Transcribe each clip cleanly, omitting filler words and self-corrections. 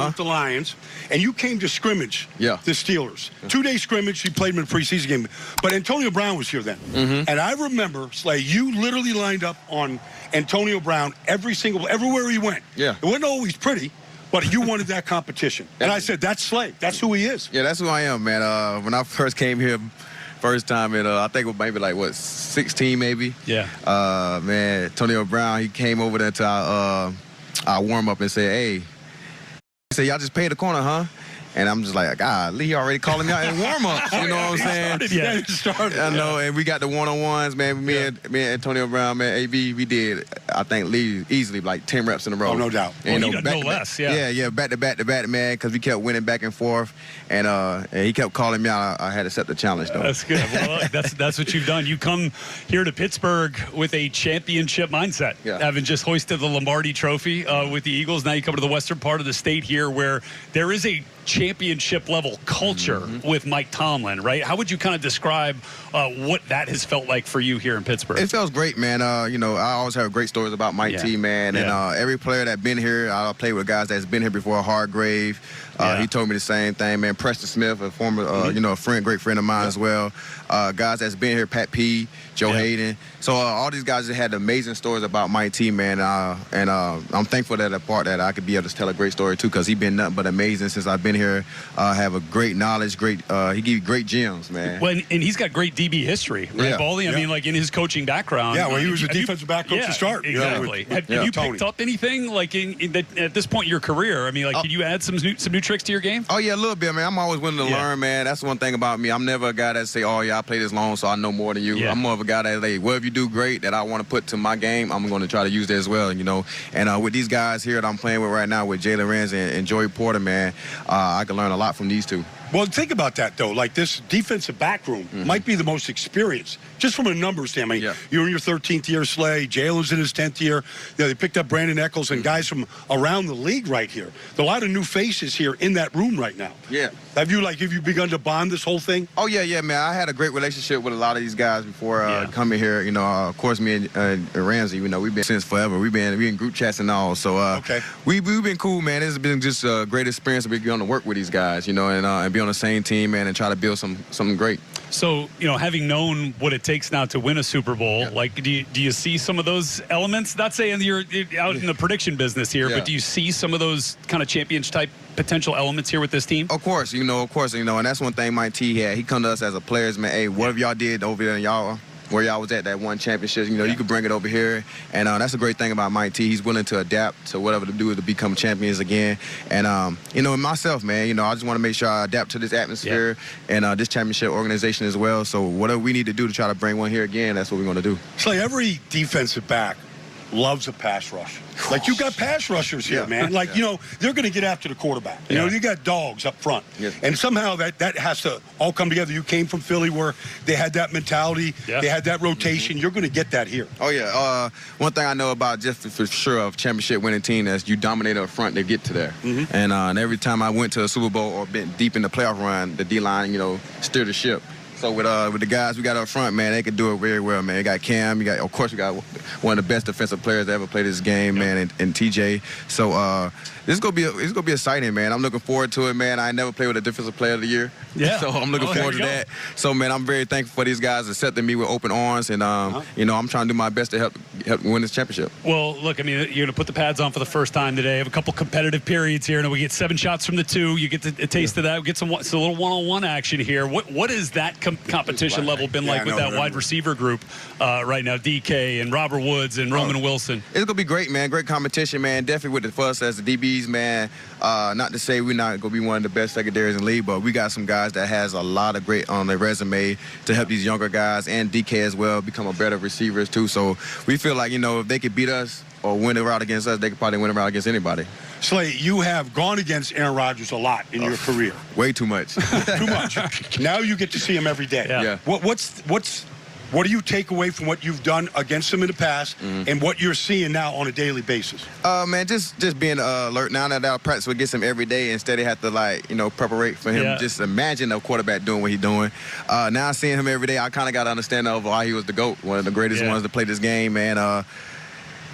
with the Lions, and you came to scrimmage the Steelers. 2-day scrimmage. You played them in a preseason game. But Antonio Brown was here then. And I remember, Slay, you literally lined up on Antonio Brown everywhere he went. Yeah. It wasn't always pretty, but you wanted that competition. And I said, that's Slay. That's who he is. Yeah, that's who I am, man. When I first came here, first time, I think it was maybe like, 16 maybe? Yeah. Man, Antonio Brown, he came over there to our warm-up and said, hey, he said, y'all just paid the corner, huh? And I'm just like, God, Lee already calling me out in warm-ups. You know what I'm saying? It started. I know, and we got the one-on-ones, man. Me and Antonio Brown, man, AB, we did, I think, Lee easily like 10 reps in a row. Oh, no doubt. And, no less, yeah. Yeah, back to back, man, because we kept winning back and forth. And he kept calling me out. I had to accept the challenge, though. That's good. Well, that's what you've done. You come here to Pittsburgh with a championship mindset, having just hoisted the Lombardi Trophy with the Eagles. Now you come to the western part of the state here where there is a championship level culture with Mike Tomlin, right? How would you kind of describe what that has felt like for you here in Pittsburgh? It feels great, man. I always have great stories about Mike T, man. And every player that's been here, I played with guys that's been here before. Hargrave, he told me the same thing, man. Preston Smith, a former, a great friend of mine as well. Guys that's been here, Pat P, Joe Hayden. So all these guys that had amazing stories about Mike T, man. And I'm thankful that I could be able to tell a great story too, because he's been nothing but amazing since I've been here. Have a great knowledge, he give you great gems, man. Well, and he's got great DB history, right, Baldy? I mean, like in his coaching background. Yeah, well, he was a defensive back coach to start. Exactly. Have you picked up anything like at this point in your career? I mean, like, can you add some new tricks to your game? Oh yeah, a little bit, man. I'm always willing to learn, man. That's one thing about me. I'm never a guy that say, oh yeah, I play this long, so I know more than you. I'm more of a guy that, like, whatever you do great that I want to put to my game, I'm going to try to use that as well, And with these guys here that I'm playing with right now, with Jalen Ramsey and Joey Porter, man, I can learn a lot from these two. Well, think about that, though. Like, this defensive back room might be the most experienced, just from a numbers standpoint. You're in your 13th year, Slay. Jalen's in his 10th year. They picked up Brandon Eccles and guys from around the league right here. There are a lot of new faces here in that room right now. Yeah. Have you begun to bond this whole thing? Oh, yeah, man. I had a great relationship with a lot of these guys before coming here. Of course, me and Ramsey, we've been since forever. We in group chats and all. So we've been cool, man. It's been just a great experience to be able to work with these guys, and be on the same team, man, and try to build something great. So, having known what it takes now to win a Super Bowl, like, do you see some of those elements? Not saying you're out in the prediction business here, but do you see some of those kind of championship-type potential elements here with this team? Of course, and that's one thing Mike T had. He come to us as a players, man, hey, whatever y'all did over there, where y'all was at that one championship, you could bring it over here. And that's a great thing about Mike T. He's willing to adapt to whatever to do to become champions again. And, and myself, man, I just want to make sure I adapt to this atmosphere and this championship organization as well. So whatever we need to do to try to bring one here again, that's what we're going to do. Slay, every defensive back loves a pass rush. Like, you got pass rushers here, man. Like, they're going to get after the quarterback. You got dogs up front. And somehow that has to all come together. You came from Philly where they had that mentality. They had that rotation. You're going to get that here. Oh, yeah. One thing I know about just for sure of championship winning team is you dominate up front to get to there. And every time I went to a Super Bowl or been deep in the playoff run, the D-line, steered the ship. So with the guys we got up front, man, they can do it very well, man. You got Cam, of course, we got one of the best defensive players that ever played this game, man, and TJ. So this is gonna be exciting, man. I'm looking forward to it, man. I never played with a defensive player of the year, so I'm looking forward to that. So, man, I'm very thankful for these guys accepting me with open arms, and I'm trying to do my best to help win this championship. Well, look, I mean, you're gonna put the pads on for the first time today. Have a couple competitive periods here, and we get 7 shots from the 2. You get a taste of that. We get a little one-on-one action here. What is that competition level been like with that wide receiver group right now? DK and Robert Woods and Roman Wilson. It's gonna be great, man. Great competition, man. Definitely for us as the DBs, man. Not to say we're not gonna be one of the best secondaries in the league, but we got some guys that has a lot of great on their resume to help these younger guys and DK as well become a better receivers too. So we feel like if they could beat us or win a route against us, they could probably win a route against anybody. Slay, you have gone against Aaron Rodgers a lot in your career. Way too much. Too much. Now you get to see him every day. What do you take away from what you've done against him in the past and what you're seeing now on a daily basis? Man, just being alert now that our practice will get him every day instead of have to preparate for him. Just imagine a quarterback doing what he's doing. Now seeing him every day, I kind of got to understand of why he was the GOAT, one of the greatest ones to play this game, man.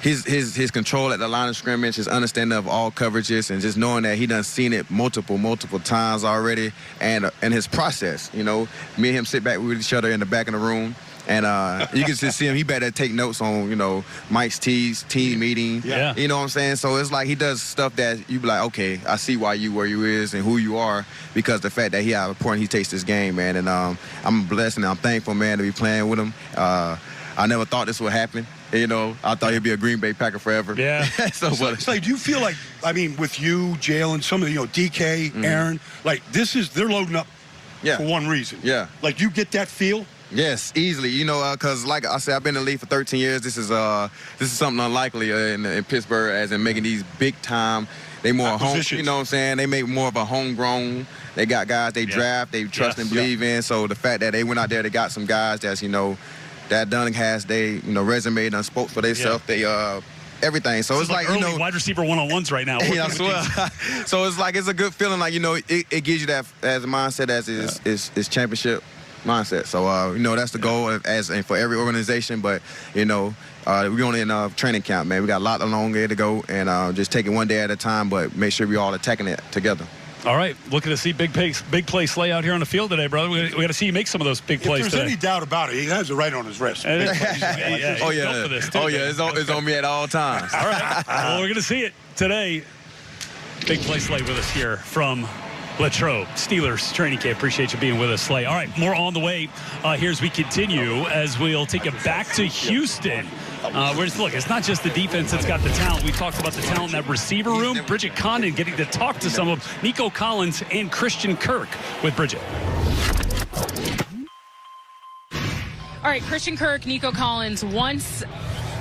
his control at the line of scrimmage, his understanding of all coverages, and just knowing that he done seen it multiple times already, and his process. You know, me and him sit back with each other in the back of the room. And you can just see him. He better take notes on, you know, Mike's team meeting. Yeah. You know what I'm saying? So it's like he does stuff that you be like, okay, I see why you where you is and who you are, because the fact that how important he takes this game, man. And I'm blessed and I'm thankful, man, to be playing with him. I never thought this would happen. You know, I thought he'd be a Green Bay Packer forever. Yeah. So do you feel like, I mean, with you, Jalen, some of the, you know, DK, Aaron, like they're loading up for one reason. Yeah. Like you get that feel? Yes, easily. You know, because like I said, I've been in the league for 13 years. This is something unlikely in Pittsburgh, as in making these big time. They more home. You know what I'm saying? They make more of a homegrown. They got guys they draft, they trust and believe in. So the fact that they went out there, they got some guys that's, you know, that done has they, you know, resume done spoke for themselves. They everything. So it's like, early, you know, wide receiver one-on-ones right now. Yeah, I swear. So it's like, it's a good feeling. Like, you know, it gives you that as a mindset as is championship mindset. So, you know, that's the goal and for every organization. But, you know, we're only in training camp, man. We got a lot longer to go, and just take it one day at a time, but make sure we all attacking it together. All right, looking to see big play Slay out here on the field today, brother. We got to see you make some of those big plays today. If there's any today. doubt about it, he has it right on his wrist. It's on me at all times. All right, well, we're going to see it today. Big play Slay with us here from Latrobe Steelers training camp. Appreciate you being with us, Slay. All right, more on the way here as we continue, as we'll take it back to Houston. Look, it's not just the defense that's got the talent. We talked about the talent in that receiver room. Bridget Condon getting to talk to some of Nico Collins and Christian Kirk with Bridget. All right, Christian Kirk, Nico Collins, once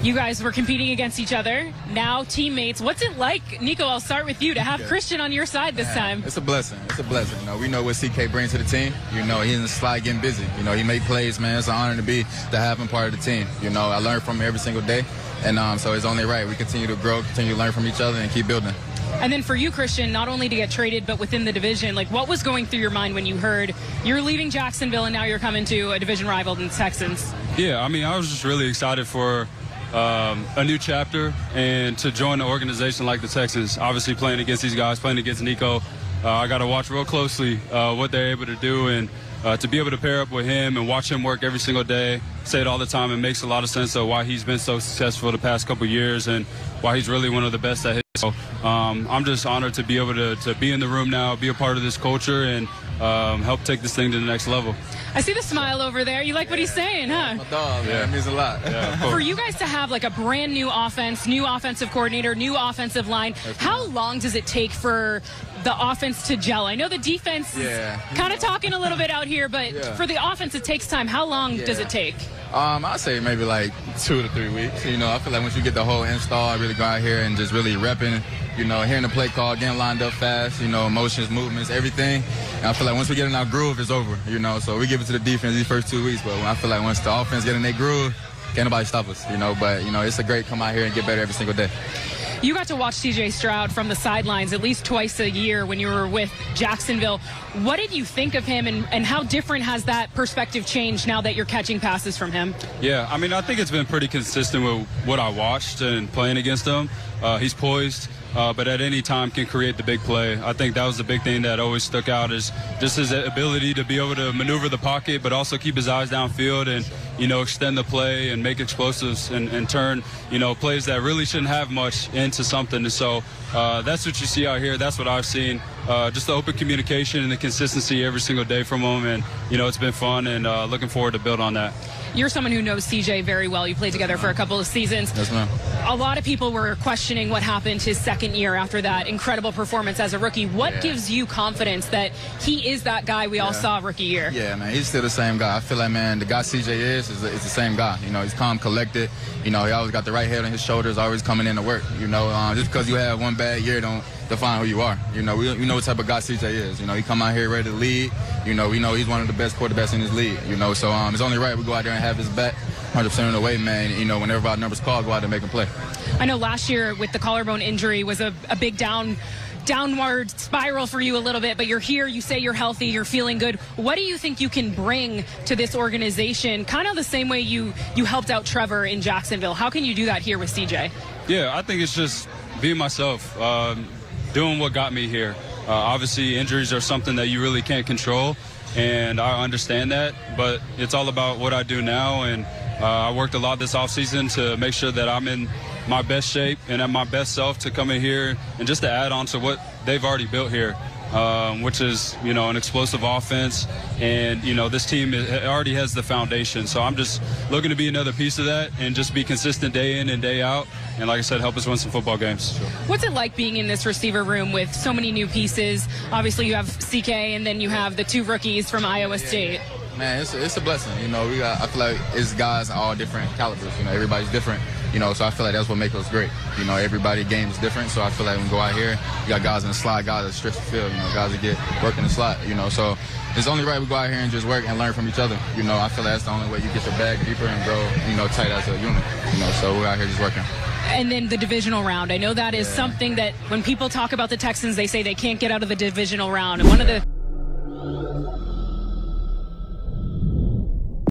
you guys were competing against each other, now teammates. What's it like, Nico, I'll start with you, to have Christian on your side this time? It's a blessing. It's a blessing. You know, we know what CK brings to the team. You know, he's in the slide getting busy. You know, he make plays, man. It's an honor to have him part of the team. You know, I learn from him every single day. And so it's only right. We continue to grow, continue to learn from each other, and keep building. And then for you, Christian, not only to get traded, but within the division, like, what was going through your mind when you heard you're leaving Jacksonville and now you're coming to a division rival in the Texans? Yeah, I mean, I was just really excited for a new chapter and to join an organization like the Texans. Obviously playing against these guys, playing against Nico, I got to watch real closely what they're able to do, and to be able to pair up with him and watch him work every single day, say it all the time, it makes a lot of sense of why he's been so successful the past couple years and why he's really one of the best at it. So I'm just honored to be able to be in the room now, be a part of this culture, and help take this thing to the next level. I see the smile over there. You like what he's saying, huh? My dog, man. It means a lot. Yeah, for you guys to have like a brand new offense, new offensive coordinator, new offensive line, how long does it take for the offense to gel? I know the defense is kind of talking a little bit out here, but for the offense, it takes time. How long does it take? I'd say maybe like 2 to 3 weeks. You know, I feel like once you get the whole install, I really go out here and just really repping, you know, hearing the play call, getting lined up fast, you know, motions, movements, everything. And I feel like once we get in our groove, it's over, you know. So we give it to the defense these first 2 weeks. But I feel like once the offense get in their groove, can't nobody stop us, you know. But, you know, it's a great come out here and get better every single day. You got to watch C.J. Stroud from the sidelines at least twice a year when you were with Jacksonville. What did you think of him, and how different has that perspective changed now that you're catching passes from him? Yeah, I mean, I think it's been pretty consistent with what I watched and playing against him. He's poised, but at any time can create the big play. I think that was the big thing that always stuck out, is just his ability to be able to maneuver the pocket, but also keep his eyes downfield and, you know, extend the play and make explosives and turn, you know, plays that really shouldn't have much into something. And so that's what you see out here. That's what I've seen. Just the open communication and the consistency every single day from him. And, you know, it's been fun, and looking forward to build on that. You're someone who knows CJ very well. You played together for a couple of seasons. Yes, ma'am. A lot of people were questioning what happened his second year after that incredible performance as a rookie. What gives you confidence that he is that guy we all saw rookie year? Yeah, man, he's still the same guy. I feel like, man, the guy CJ is the same guy. You know, he's calm, collected. You know, he always got the right head on his shoulders, always coming in to work. You know, just because you have one bad year don't define who you are. You know, we know what type of guy CJ is. You know, he come out here ready to lead. You know, we know he's one of the best quarterbacks in his league. You know, so it's only right we go out there and have his back 100% of the way, man. You know, whenever our numbers call, go out there and make him play. I know last year with the collarbone injury was a big down downward spiral for you a little bit, but you're here, you say you're healthy, you're feeling good. What do you think you can bring to this organization, kind of the same way you helped out Trevor in Jacksonville? How can you do that here with CJ? Yeah, I think it's just being myself, doing what got me here. Obviously, injuries are something that you really can't control, and I understand that, but it's all about what I do now, and I worked a lot this offseason to make sure that I'm in my best shape and at my best self to come in here and just to add on to what they've already built here, which is, an explosive offense. And, this team already has the foundation. So I'm just looking to be another piece of that and just be consistent day in and day out. And like I said, help us win some football games. What's it like being in this receiver room with so many new pieces? Obviously, you have CK and then you have the 2 rookies from Iowa State. Man, it's a blessing. I feel like it's guys all different calibers. Everybody's different. So I feel like that's what makes us great. Everybody game is different. So I feel like when we go out here, you got guys in the slot, guys that stretch the field, guys that get work in the slot, So it's only right we go out here and just work and learn from each other. I feel like that's the only way you get your bag deeper and grow, tight as a unit. So we're out here just working. And then the divisional round. I know that is something that when people talk about the Texans, they say they can't get out of the divisional round. And one of the